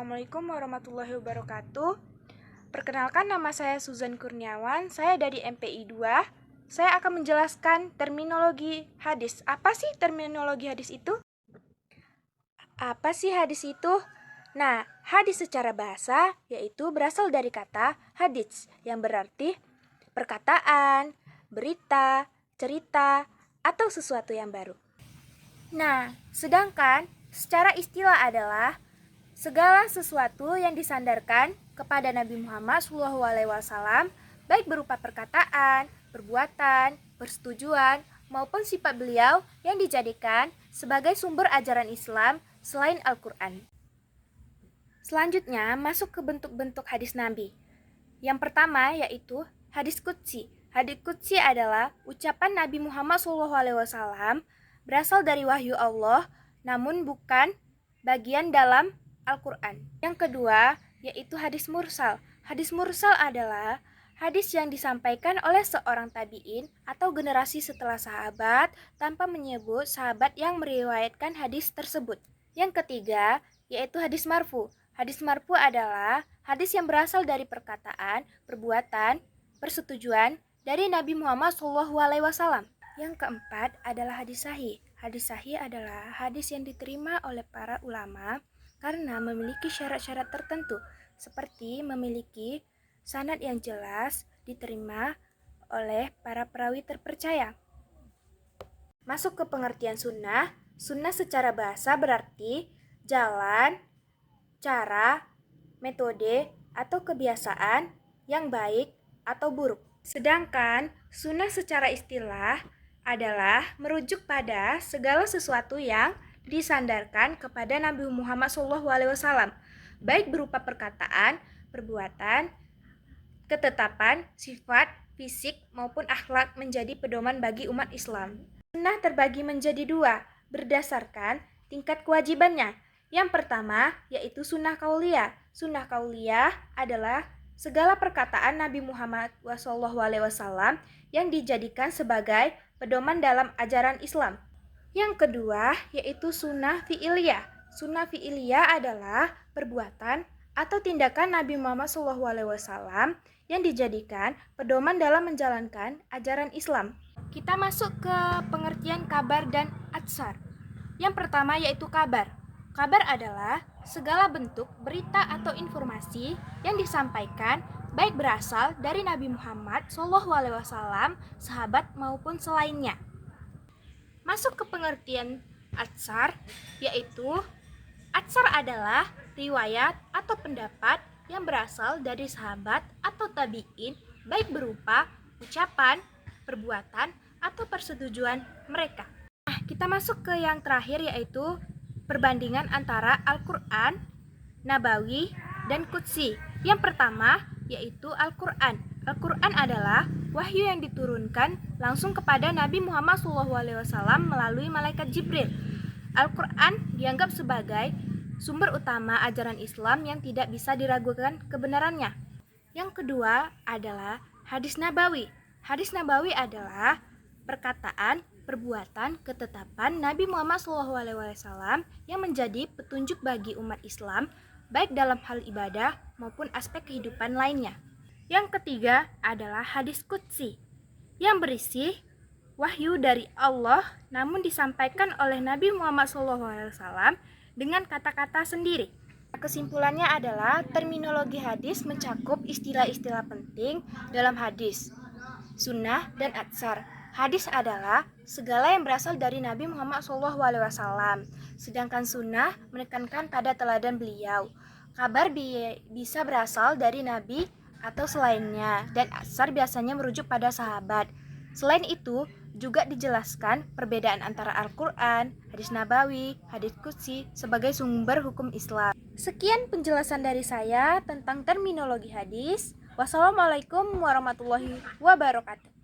Assalamualaikum warahmatullahi wabarakatuh. Perkenalkan, nama saya Suzan Kurniawan, saya dari MPI 2. Saya akan menjelaskan terminologi hadis. Apa sih terminologi hadis itu? Apa sih hadis itu? Nah, hadis secara bahasa yaitu berasal dari kata hadits yang berarti perkataan, berita, cerita, atau sesuatu yang baru. Nah, sedangkan secara istilah adalah segala sesuatu yang disandarkan kepada Nabi Muhammad SAW, baik berupa perkataan, perbuatan, persetujuan, maupun sifat beliau yang dijadikan sebagai sumber ajaran Islam selain Al-Quran. Selanjutnya, masuk ke bentuk-bentuk hadis Nabi. Yang pertama yaitu hadis qudsi. Hadis qudsi adalah ucapan Nabi Muhammad SAW berasal dari wahyu Allah, namun bukan bagian dalam Al-Quran. Yang kedua yaitu hadis mursal. Hadis mursal adalah hadis yang disampaikan oleh seorang tabi'in atau generasi setelah sahabat tanpa menyebut sahabat yang meriwayatkan hadis tersebut. Yang ketiga yaitu hadis marfu. Hadis marfu adalah hadis yang berasal dari perkataan, perbuatan, persetujuan dari Nabi Muhammad SAW. Yang keempat adalah hadis sahih. Hadis sahih adalah hadis yang diterima oleh para ulama karena memiliki syarat-syarat tertentu, seperti memiliki sanad yang jelas, diterima oleh para perawi terpercaya. Masuk ke pengertian sunnah. Sunnah secara bahasa berarti jalan, cara, metode, atau kebiasaan yang baik atau buruk. Sedangkan sunnah secara istilah adalah merujuk pada segala sesuatu yang disandarkan kepada Nabi Muhammad SAW, baik berupa perkataan, perbuatan, ketetapan, sifat, fisik, maupun akhlak menjadi pedoman bagi umat Islam. Sunnah terbagi menjadi dua, berdasarkan tingkat kewajibannya. Yang pertama yaitu sunnah qauliyah. Sunnah qauliyah adalah segala perkataan Nabi Muhammad SAW yang dijadikan sebagai pedoman dalam ajaran Islam. Yang kedua yaitu sunnah fi'iliyah. Sunnah fi'iliyah adalah perbuatan atau tindakan Nabi Muhammad SAW yang dijadikan pedoman dalam menjalankan ajaran Islam. Kita masuk ke pengertian kabar dan atsar. Yang pertama yaitu kabar. Kabar adalah segala bentuk berita atau informasi yang disampaikan baik berasal dari Nabi Muhammad SAW, sahabat maupun selainnya. Masuk ke pengertian atsar, yaitu atsar adalah riwayat atau pendapat yang berasal dari sahabat atau tabi'in baik berupa ucapan, perbuatan, atau persetujuan mereka. Nah, kita masuk ke yang terakhir yaitu perbandingan antara Al-Quran, Nabawi, dan Qudsi. Yang pertama yaitu Al-Quran. Al-Quran adalah wahyu yang diturunkan langsung kepada Nabi Muhammad SAW melalui malaikat Jibril. Al-Quran dianggap sebagai sumber utama ajaran Islam yang tidak bisa diragukan kebenarannya. Yang kedua adalah hadis Nabawi. Hadis Nabawi adalah perkataan, perbuatan, ketetapan Nabi Muhammad SAW yang menjadi petunjuk bagi umat Islam baik dalam hal ibadah maupun aspek kehidupan lainnya. Yang ketiga adalah hadis qudsi yang berisi wahyu dari Allah namun disampaikan oleh Nabi Muhammad SAW dengan kata-kata sendiri. Kesimpulannya adalah terminologi hadis mencakup istilah-istilah penting dalam hadis, sunnah, dan atsar. Hadis adalah segala yang berasal dari Nabi Muhammad SAW, sedangkan sunnah menekankan pada teladan beliau. Kabar bisa berasal dari Nabi atau selainnya, dan atsar biasanya merujuk pada sahabat. Selain itu, juga dijelaskan perbedaan antara Al-Quran, hadis Nabawi, hadis qudsi sebagai sumber hukum Islam. Sekian penjelasan dari saya tentang terminologi hadis. Wassalamualaikum warahmatullahi wabarakatuh.